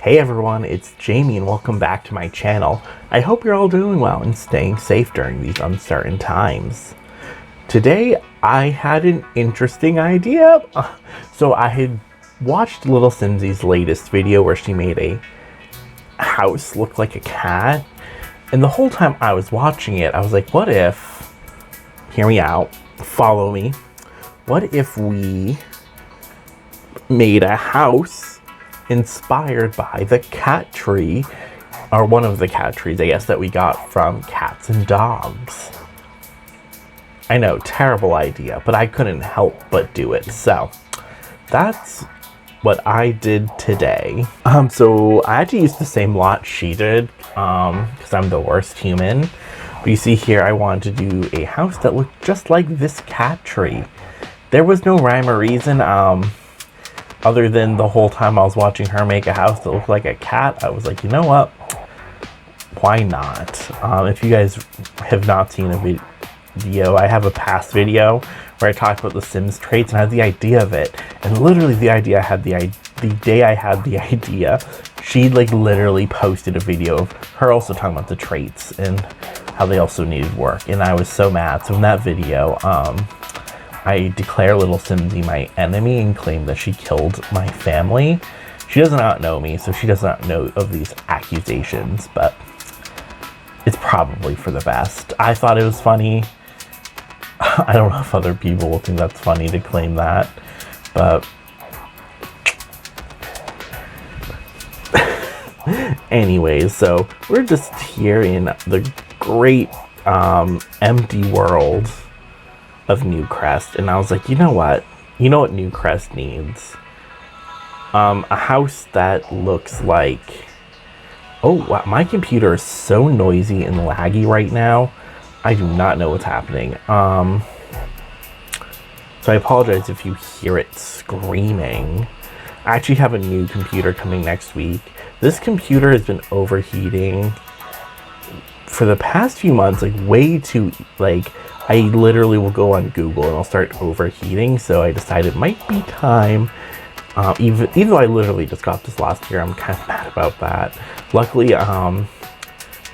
Hey everyone, it's Jamie and welcome back to my channel. I hope you're all doing well and staying safe during these uncertain times. Today I had an interesting idea. So I had watched Lilsimie's latest video where she made a house look like a cat. And the whole time I was watching it, I was like, what if, hear me out, follow me, what if we made a house inspired by the cat tree, or one of the cat trees, I guess, that we got from Cats and Dogs. I know, terrible idea, but I couldn't help but do it. So that's what I did today. So I had to use the same lot she did, because I'm the worst human. But you see here, I wanted to do a house that looked just like this cat tree. There was no rhyme or reason, other than the whole time I was watching her make a house that looked like a cat. I was like, you know what? Why not? If you guys have not seen a video, I have a past video where I talked about the Sims traits and I had the idea of it. And literally the idea I had the day I had the idea, she like literally posted a video of her also talking about the traits and how they also needed work. And I was so mad. So in that video, I declare Lilsimie my enemy and claim that she killed my family. She does not know me, so she does not know of these accusations, but it's probably for the best. I thought it was funny. I don't know if other people will think that's funny to claim that, but anyways, so we're just here in the great empty world of Newcrest, and I was like, you know what Newcrest needs? A house that looks like, oh wow, my computer is so noisy and laggy right now. I do not know what's happening. So I apologize if you hear it screaming. I actually have a new computer coming next week. This computer has been overheating for the past few months, like way too, like, I literally will go on Google and I'll start overheating, so I decided it might be time. Even though I literally just got this last year, I'm kind of mad about that. Luckily,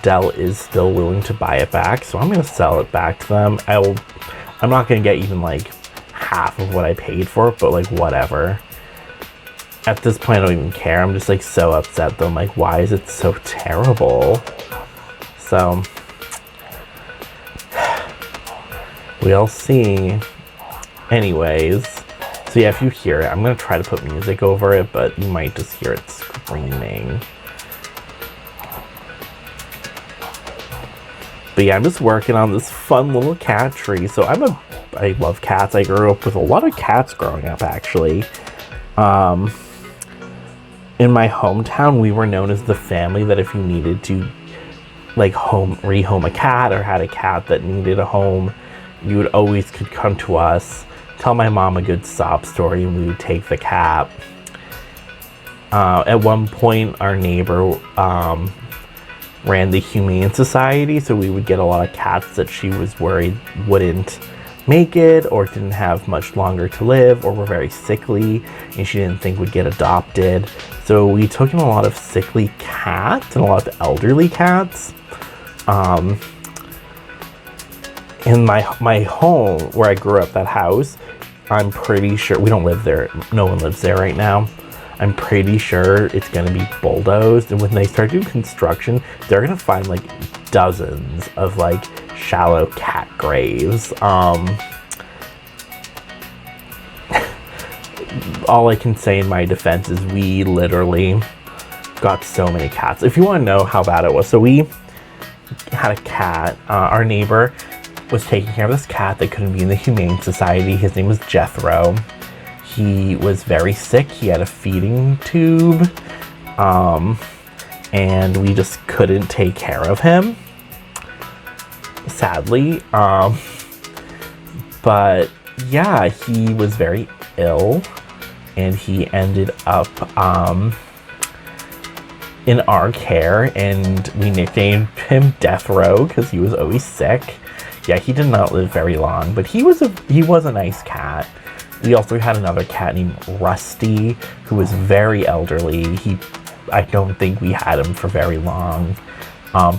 Dell is still willing to buy it back, so I'm going to sell it back to them. I'm not going to get even like half of what I paid for it, but like whatever. At this point, I don't even care. I'm just like so upset though. I'm like, why is it so terrible? So we'll see. Anyways, so yeah, if you hear it, I'm gonna try to put music over it, but you might just hear it screaming. But yeah, I'm just working on this fun little cat tree. So I love cats. I grew up with a lot of cats growing up, actually. In my hometown, we were known as the family that if you needed to like rehome a cat or had a cat that needed a home, you would always could come to us, tell my mom a good sob story, and we would take the cat. At one point, our neighbor ran the Humane Society, so we would get a lot of cats that she was worried wouldn't make it or didn't have much longer to live or were very sickly and she didn't think would get adopted. So we took in a lot of sickly cats and a lot of elderly cats. In my home where I grew up, that house, I'm pretty sure, we don't live there, no one lives there right now. I'm pretty sure it's gonna be bulldozed, and when they start doing construction, they're gonna find like dozens of like shallow cat graves. All I can say in my defense is we literally got so many cats. If you want to know how bad it was, so we had a cat, our neighbor was taking care of this cat that couldn't be in the Humane Society. His name was Jethro. He was very sick. He had a feeding tube, and we just couldn't take care of him, sadly. But yeah, he was very ill, and he ended up in our care, and we nicknamed him Death Row because he was always sick. Yeah, he did not live very long, but he was a nice cat. We also had another cat named Rusty, who was very elderly. He I don't think we had him for very long.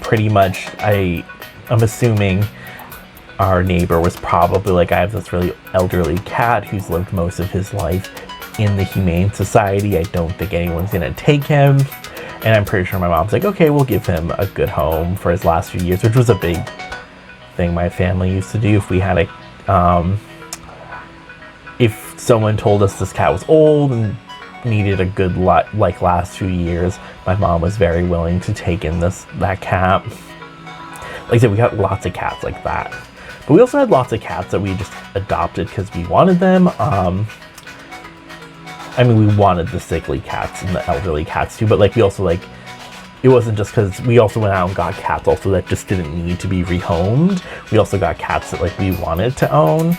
Pretty much, I'm assuming our neighbor was probably like, I have this really elderly cat who's lived most of his life in the Humane Society. I don't think anyone's gonna take him. And I'm pretty sure my mom's like, okay, we'll give him a good home for his last few years, which was a big thing my family used to do. If we had if someone told us this cat was old and needed a good last few years, my mom was very willing to take in that cat. Like I said, we got lots of cats like that. But we also had lots of cats that we just adopted because we wanted them. I mean, we wanted the sickly cats and the elderly cats too, but like we also like, it wasn't just because we also went out and got cats also that just didn't need to be rehomed. We also got cats that like we wanted to own.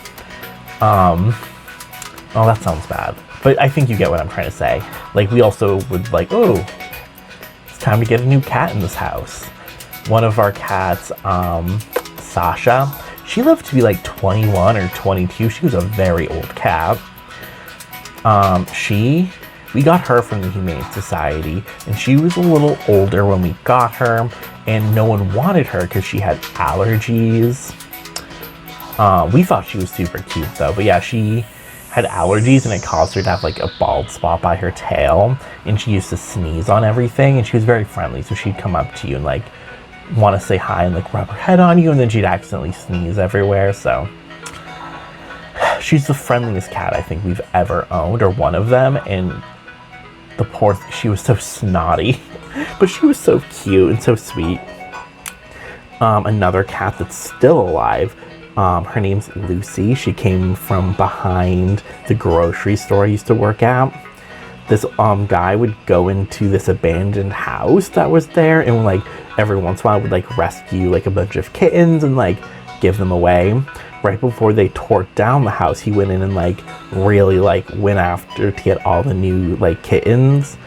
Oh, that sounds bad. But I think you get what I'm trying to say. Like we also would like, oh, it's time to get a new cat in this house. One of our cats, Sasha, she lived to be like 21 or 22. She was a very old cat. We got her from the Humane Society, and she was a little older when we got her, and no one wanted her because she had allergies. We thought she was super cute though, but yeah, she had allergies and it caused her to have like a bald spot by her tail, and she used to sneeze on everything, and she was very friendly, so she'd come up to you and like want to say hi and like rub her head on you, and then she'd accidentally sneeze everywhere. So she's the friendliest cat I think we've ever owned, or one of them. And she was so snotty, but she was so cute and so sweet. Another cat that's still alive, her name's Lucy. She came from behind the grocery store I used to work at. This guy would go into this abandoned house that was there, and like every once in a while would like rescue like a bunch of kittens and like give them away. Right before they tore down the house, he went in and like really like went after to get all the new like kittens,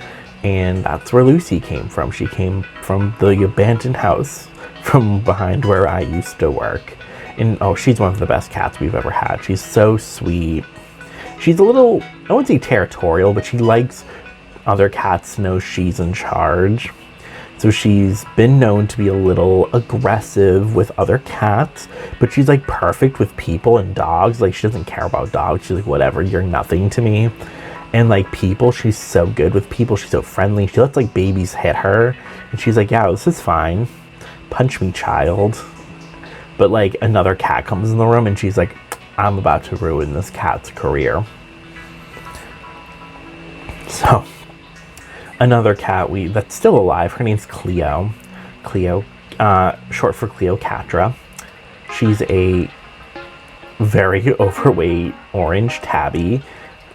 and that's where Lucy came from. She came from the abandoned house from behind where I used to work. And oh, she's one of the best cats we've ever had. She's so sweet. She's a little, I wouldn't say territorial, but she likes other cats to know she's in charge. So she's been known to be a little aggressive with other cats, but she's like perfect with people and dogs. Like she doesn't care about dogs. She's like, whatever, you're nothing to me. And like people, she's so good with people. She's so friendly. She lets like babies hit her, and she's like, yeah, this is fine. Punch me, child. But like another cat comes in the room and she's like, I'm about to ruin this cat's career. So another cat that's still alive, her name's Cleo, short for Cleocatra. She's a very overweight orange tabby.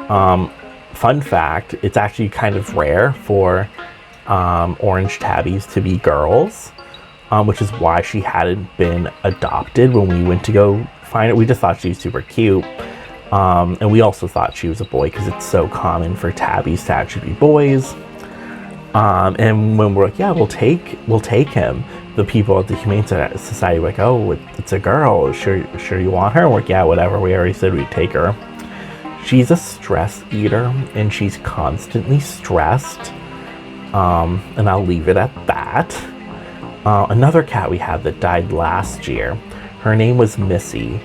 Fun fact, it's actually kind of rare for orange tabbies to be girls, which is why she hadn't been adopted when we went to go find it. We just thought she was super cute. And we also thought she was a boy because it's so common for tabbies to actually be boys. And when we're like, yeah, we'll take him, the people at the Humane Society were like, oh, it's a girl. Sure you want her? And we're like, yeah, whatever. We already said we'd take her. She's a stress eater, and she's constantly stressed. And I'll leave it at that. Another cat we had that died last year, her name was Missy.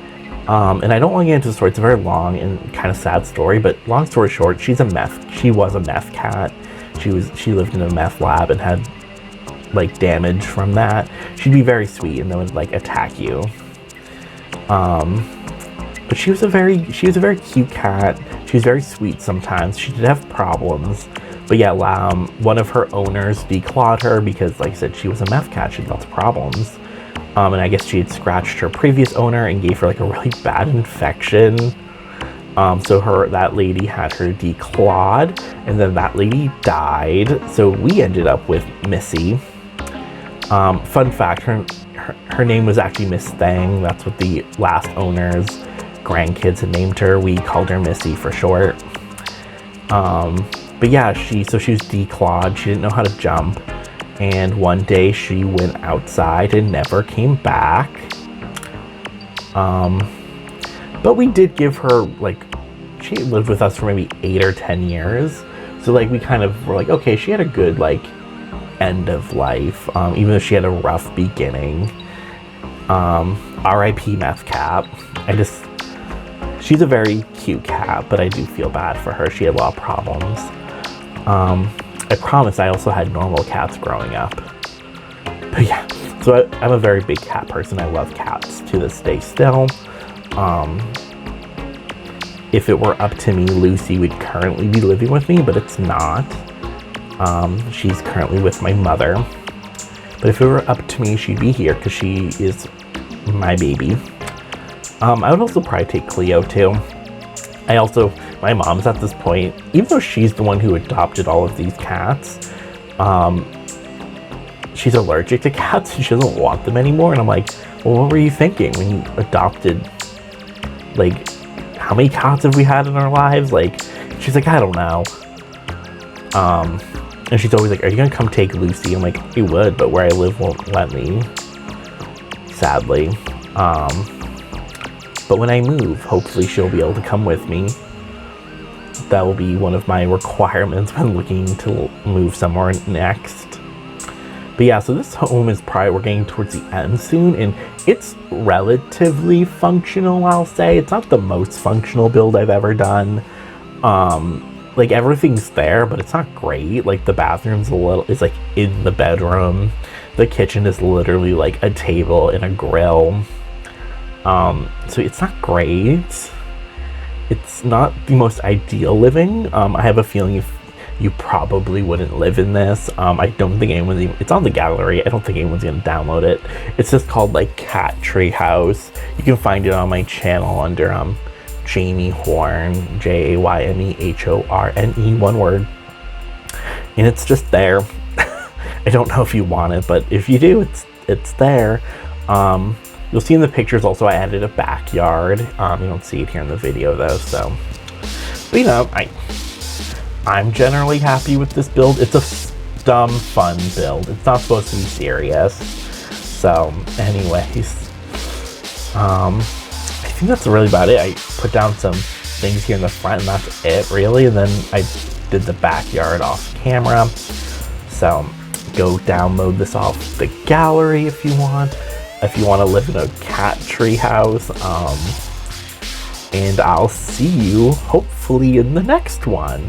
And I don't want to get into the story. It's a very long and kind of sad story, but long story short, she was a meth cat. She lived in a meth lab and had like damage from that. She'd be very sweet and then would like attack you. But she was a very cute cat. She was very sweet sometimes. She did have problems. But yeah, one of her owners declawed her because, like I said, she was a meth cat. She had lots of problems. And I guess she had scratched her previous owner and gave her like a really bad infection. So that lady had her declawed, and then that lady died. So we ended up with Missy. Fun fact, her name was actually Miss Thang. That's what the last owner's grandkids had named her. We called her Missy for short. But yeah, she was declawed. She didn't know how to jump. And one day she went outside and never came back. But we did give her, like, she lived with us for maybe 8 or 10 years. So like we kind of were like, okay, she had a good like end of life, even though she had a rough beginning. R.I.P. Meth Cat. She's a very cute cat, but I do feel bad for her. She had a lot of problems. I promise I also had normal cats growing up. But yeah, so I'm a very big cat person. I love cats to this day still. If it were up to me, Lucy would currently be living with me, but it's not. She's currently with my mother. But if it were up to me, she'd be here because she is my baby. I would also probably take Cleo too. My mom's at this point, even though she's the one who adopted all of these cats, she's allergic to cats and she doesn't want them anymore. And I'm like, well, what were you thinking when you adopted, like, how many cats have we had in our lives? Like, she's like, I don't know. And she's always like, are you gonna come take Lucy? I'm like, you would, but where I live won't let me, sadly. But when I move, hopefully she'll be able to come with me. That will be one of my requirements when looking to move somewhere next. But yeah, so this home is probably, we're getting towards the end soon, and it's relatively functional, I'll say. It's not the most functional build I've ever done. Like, everything's there, but it's not great. Like, the bathroom's it's like in the bedroom. The kitchen is literally like a table and a grill. So it's not great. It's not the most ideal living. I have a feeling you probably wouldn't live in this. I don't think anyone's even, it's on the gallery. I don't think anyone's gonna download it. It's just called like Cat Tree House. You can find it on my channel under Jamie Horne, JAYMEHORNE, one word. And it's just there. I don't know if you want it, but if you do, it's there. You'll see in the pictures also I added a backyard. You don't see it here in the video though, so. But you know, I'm generally happy with this build. It's a dumb, fun build. It's not supposed to be serious. So, anyways, I think that's really about it. I put down some things here in the front and that's it really. And then I did the backyard off camera. So go download this off the gallery if you want. If you want to live in a cat tree house. And I'll see you hopefully in the next one.